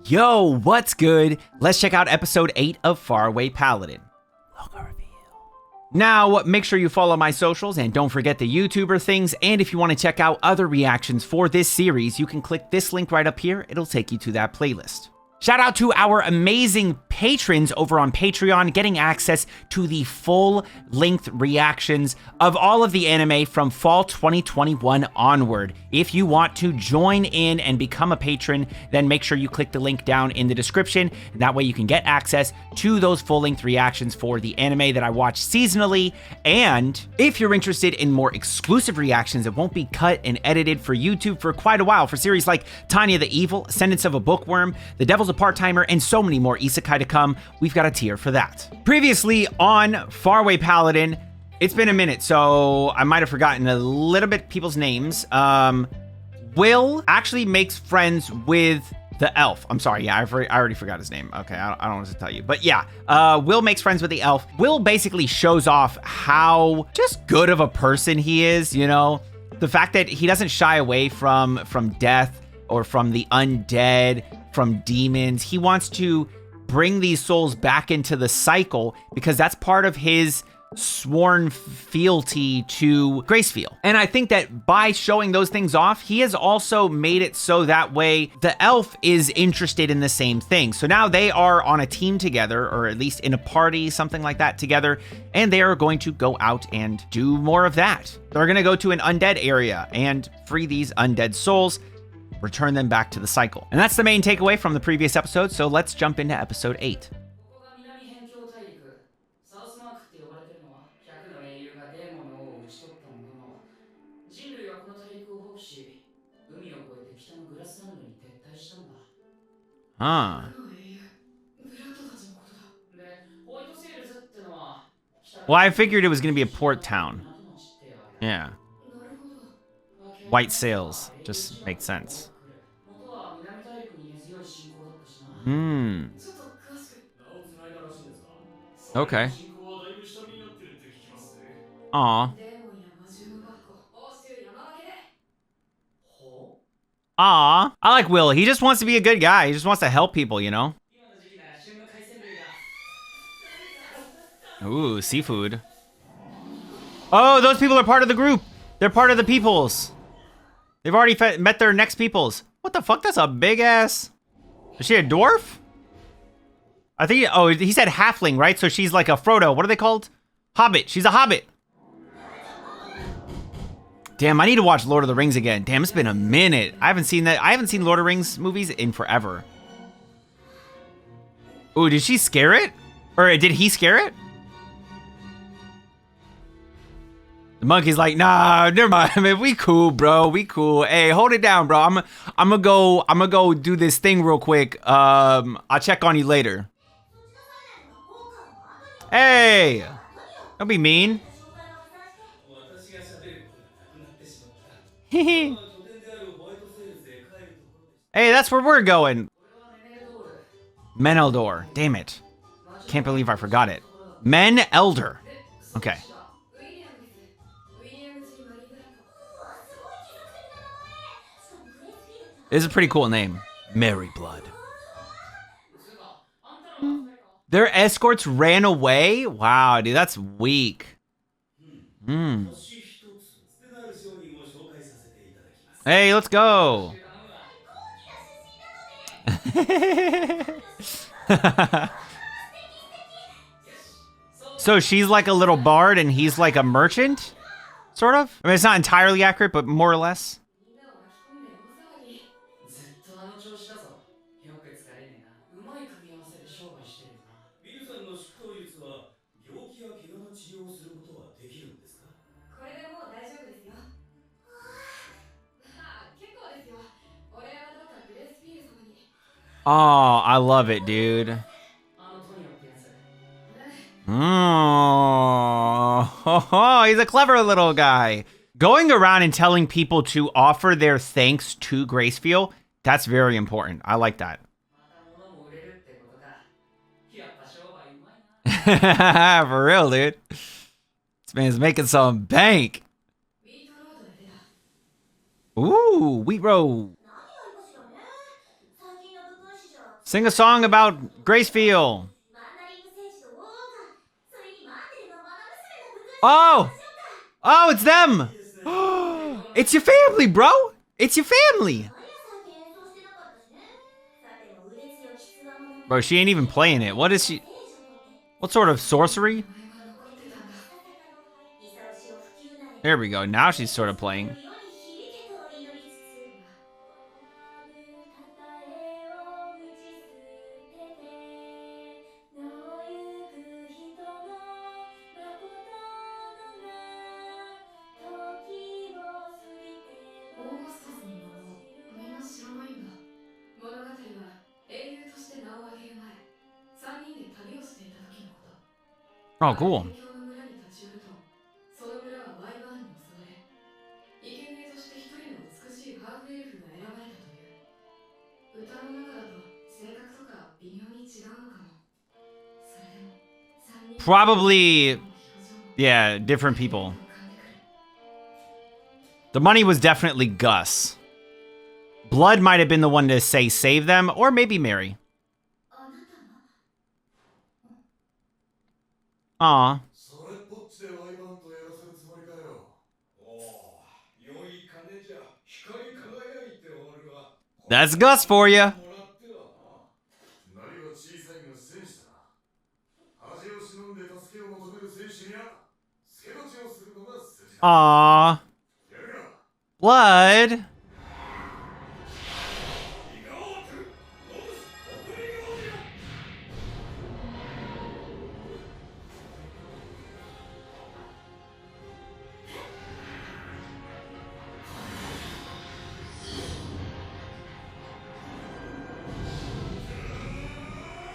Yo, what's good? Let's check out episode 8 of Faraway Paladin. Logo reveal. Now, make sure you follow my socials and don't forget the YouTuber things. And if you want to check out other reactions for this series, you can click this link right up here. It'll take you to that playlist. Shout out to our amazing patrons over on Patreon, getting access to the full-length reactions of all of the anime from fall 2021 onward. If you want to join in and become a patron, then make sure you click the link down in the description. That way you can get access to those full-length reactions for the anime that I watch seasonally. And if you're interested in more exclusive reactions that won't be cut and edited for YouTube for quite a while, for series like Tanya the Evil, Ascendance of a Bookworm, The Devil's a Part-Timer, and so many more isekai to come, we've got a tier for that. Previously on Faraway Paladin, it's been a minute, so I might have forgotten a little bit people's names. Will actually makes friends with the elf. I'm sorry, yeah, I already forgot his name. Okay, I don't want to tell you. But yeah, Will makes friends with the elf. Will basically shows off how just good of a person he is, you know? The fact that he doesn't shy away from death or from the undead, from demons. He wants to bring these souls back into the cycle because that's part of his sworn fealty to Gracefield. And I think that by showing those things off, he has also made it so that way the elf is interested in the same thing. So now they are on a team together, or at least in a party, something like that together, and they are going to go out and do more of that. They're going to go to an undead area and free these undead souls, return them back to the cycle. And that's the main takeaway from the previous episode, so let's jump into episode 8. Huh. Well, I figured it was going to be a port town. Yeah. White sails. Just makes sense. Okay. Aw. Aw. I like Will. He just wants to be a good guy. He just wants to help people, you know? Ooh, seafood. Oh, those people are part of the group. They're part of the peoples. They've already met their next peoples. What the fuck? That's a big ass. Is she a dwarf? I think, oh, he said halfling, right? So she's like a Frodo. What are they called? Hobbit. She's a hobbit. Damn, I need to watch Lord of the Rings again. Damn, it's been a minute. I haven't seen that. I haven't seen Lord of the Rings movies in forever. Ooh, did she scare it? Or did he scare it? The monkey's like, nah, never mind. I mean, we cool, bro. We cool. Hey, hold it down, bro. I'm gonna go do this thing real quick. I'll check on you later. Hey, don't be mean. Hey, that's where we're going. Meneldor. Damn it. Can't believe I forgot it. Men Elder. Okay. This is a pretty cool name. Mary Blood. Their escorts ran away? Wow, dude, that's weak. Hey, let's go. So she's like a little bard and he's like a merchant? Sort of? I mean, it's not entirely accurate, but more or less. Oh, I love it, dude. Oh, he's a clever little guy. Going around and telling people to offer their thanks to Gracefield, that's very important. I like that. For real, dude. This man's making some bank. Ooh, wheat roll. Sing a song about Gracefield. Oh! Oh, it's them! It's your family, bro! It's your family! Bro, she ain't even playing it. What is she? What sort of sorcery? There we go. Now she's sort of playing. Oh, cool. Probably, yeah, different people. The money was definitely Gus. Blood might have been the one to say save them, or maybe Mary. Aw. That's Gus for you. Aw. Blood.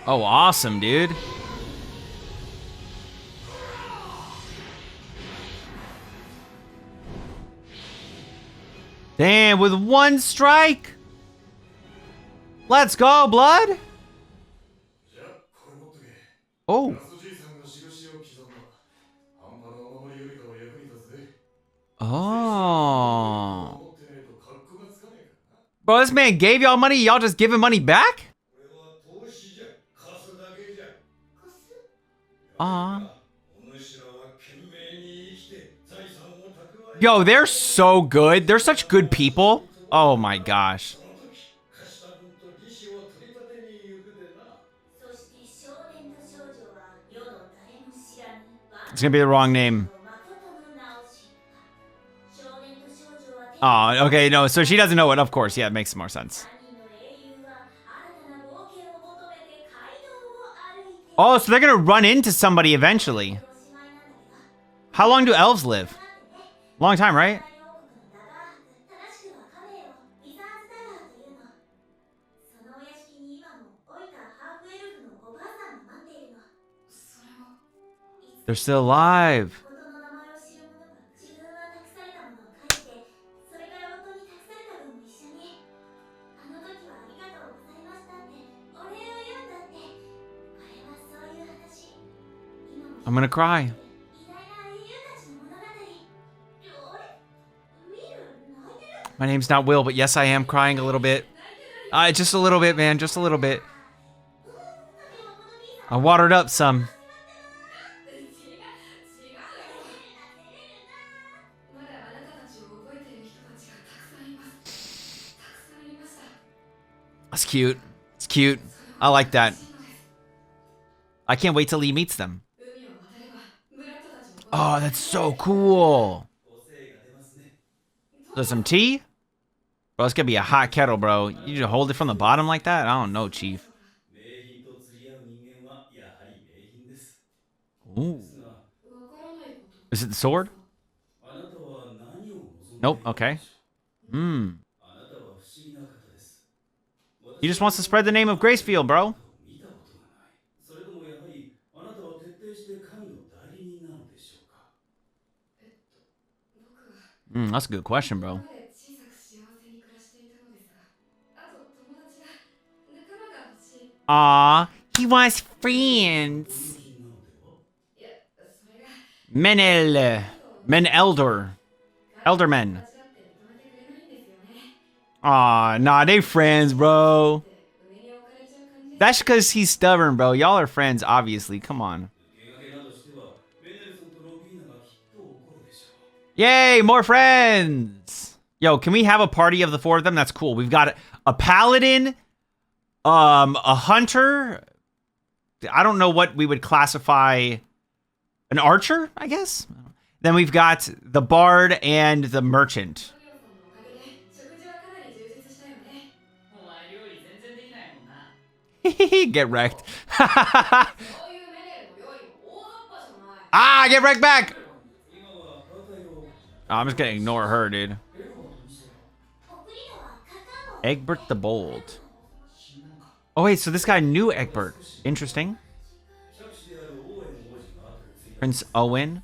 Oh, awesome, dude. Damn, with one strike? Let's go, blood. Oh. Oh. Bro, this man gave y'all money, y'all just giving money back? Aw. Yo, they're so good. They're such good people. Oh my gosh. It's gonna be the wrong name. Oh, okay, no, so she doesn't know it, of course. Yeah, it makes more sense. Oh, so they're gonna run into somebody eventually. How long do elves live? Long time, right? They're still alive. I'm gonna cry. My name's not Will, but yes, I am crying a little bit. Just a little bit, man. Just a little bit. I watered up some. That's cute. It's cute. I like that. I can't wait till he meets them. Oh, that's so cool. There's some tea? Bro, it's gonna be a hot kettle, bro. You just hold it from the bottom like that? I don't know, Chief. Ooh. Is it the sword? Nope, okay. He just wants to spread the name of Gracefield, bro. That's a good question, bro. Aw, he wants friends. Eldermen. Aw, nah, they friends, bro. That's because he's stubborn, bro. Y'all are friends, obviously. Come on. Yay, more friends. Yo, can we have a party of the four of them? That's cool. We've got a paladin, a hunter. I don't know what we would classify. An archer, I guess. Then we've got the bard and the merchant. Get wrecked. Get wrecked back. Oh, I'm just gonna ignore her, dude. Egbert the Bold. Oh wait, so this guy knew Egbert. Interesting. Prince Owen.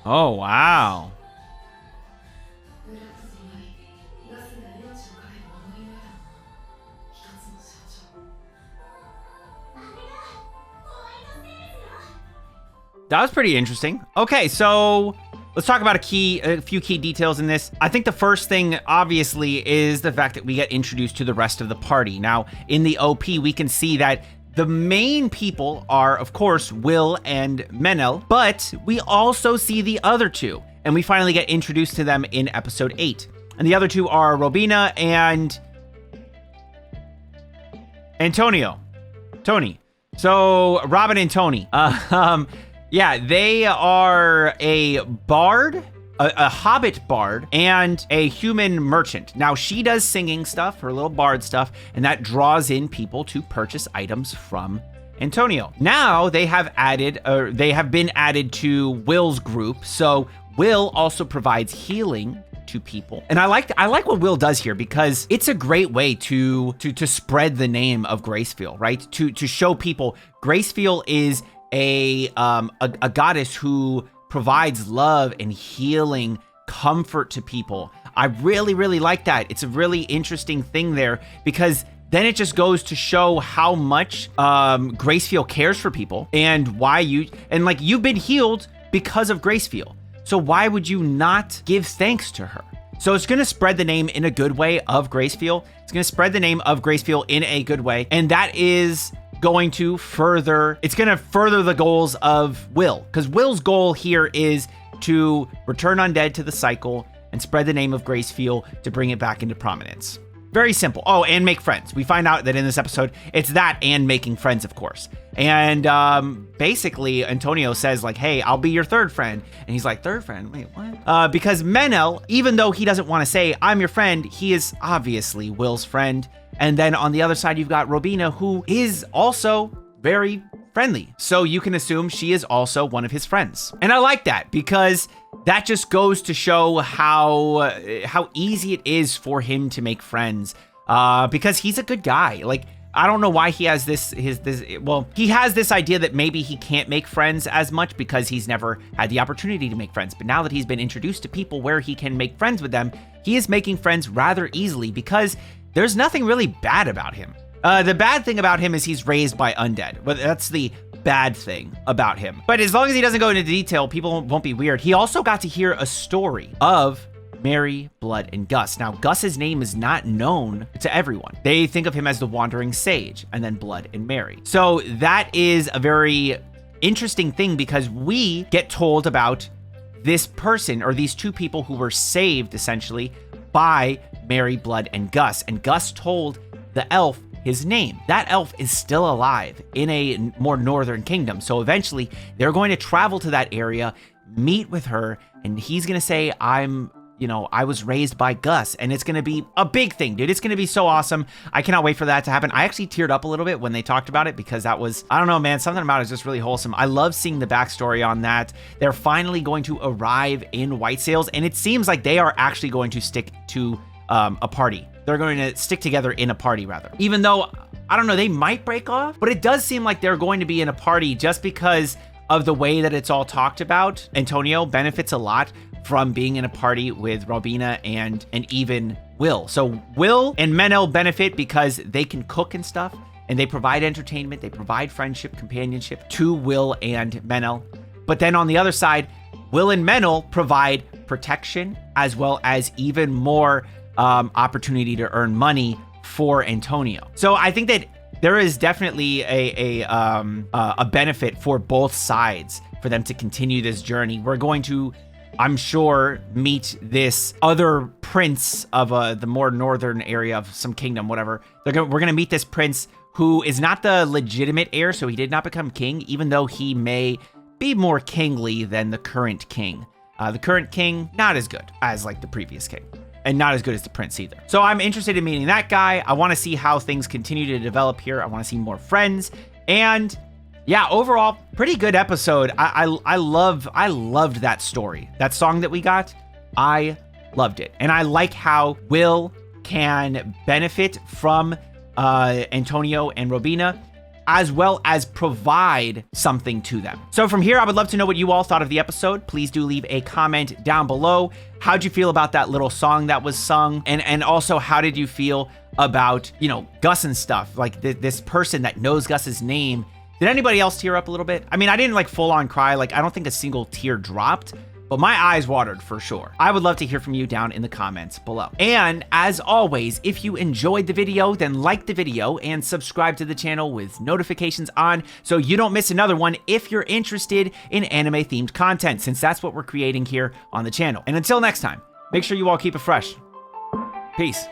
Oh, wow. That was pretty interesting. Okay, so let's talk about a few key details in this. I think the first thing, obviously, is the fact that we get introduced to the rest of the party. Now, in the OP, we can see that the main people are, of course, Will and Menel, but we also see the other two, and we finally get introduced to them in episode 8. And the other two are Robina and Antonio. Tony. So, Robin and Tony. Yeah, they are a bard, a hobbit bard, and a human merchant. Now, she does singing stuff, her little bard stuff, and that draws in people to purchase items from Antonio. Now, they have been added to Will's group, so Will also provides healing to people. And I like what Will does here, because it's a great way to spread the name of Gracefield, right? To show people Gracefield is a goddess who provides love and healing, comfort to people. I really, really like that. It's a really interesting thing there, because then it just goes to show how much Gracefield cares for people, and why you've been healed because of Gracefield. So why would you not give thanks to her? So it's going to spread the name in a good way of Gracefield. It's going to spread the name of Gracefield in a good way, and that is going to further the goals of Will, because Will's goal here is to return undead to the cycle and spread the name of Gracefield to bring it back into prominence. Very simple. Oh, and make friends. We find out that in this episode, it's that and making friends, of course. And basically, Antonio says, like, hey, I'll be your third friend. And he's like, third friend? Wait, what? Because Menel, even though he doesn't want to say, I'm your friend, he is obviously Will's friend. And then on the other side, you've got Robina, who is also very friendly. So you can assume she is also one of his friends. And I like that, because that just goes to show how easy it is for him to make friends, because he's a good guy. Like, I don't know why he has he has this idea that maybe he can't make friends as much because he's never had the opportunity to make friends. But now that he's been introduced to people where he can make friends with them, he is making friends rather easily, because there's nothing really bad about him. The bad thing about him is he's raised by undead. But that's the bad thing about him. But as long as he doesn't go into detail, people won't be weird. He also got to hear a story of Mary, Blood, and Gus. Now, Gus's name is not known to everyone. They think of him as the Wandering Sage, and then Blood and Mary. So that is a very interesting thing, because we get told about this person, or these two people who were saved, essentially, by Mary, Blood, and Gus. And Gus told the elf his name. That elf is still alive in a more northern kingdom. So eventually, they're going to travel to that area, meet with her, and he's going to say, I was raised by Gus, and it's going to be a big thing, dude. It's going to be so awesome. I cannot wait for that to happen. I actually teared up a little bit when they talked about it, because that was, I don't know, man, something about it is just really wholesome. I love seeing the backstory on that. They're finally going to arrive in White Sails, and it seems like they are actually going to stick to a party. They're going to stick together in a party, rather. Even though, I don't know, they might break off, but it does seem like they're going to be in a party, just because of the way that it's all talked about, Antonio benefits a lot from being in a party with Robina and even Will. So Will and Menel benefit because they can cook and stuff, and they provide entertainment, they provide friendship, companionship to Will and Menel. But then on the other side, Will and Menel provide protection as well as even more opportunity to earn money for Antonio. So I think that there is definitely a benefit for both sides for them to continue this journey. We're going to, I'm sure, meet this other prince of the more northern area of some kingdom, whatever. We're going to meet this prince who is not the legitimate heir, so he did not become king, even though he may be more kingly than the current king. The current king, not as good as like the previous king, and not as good as the prince either. So I'm interested in meeting that guy. I want to see how things continue to develop here. I want to see more friends. And yeah, overall, pretty good episode. I loved that story. That song that we got, I loved it. And I like how Will can benefit from Antonio and Robina, as well as provide something to them. So from here, I would love to know what you all thought of the episode. Please do leave a comment down below. How'd you feel about that little song that was sung? And also, how did you feel about, you know, Gus and stuff? Like this person that knows Gus's name. Did anybody else tear up a little bit? I mean, I didn't like full on cry. Like, I don't think a single tear dropped, but my eyes watered for sure. I would love to hear from you down in the comments below. And as always, if you enjoyed the video, then like the video and subscribe to the channel with notifications on so you don't miss another one if you're interested in anime themed content, since that's what we're creating here on the channel. And until next time, make sure you all keep it fresh. Peace.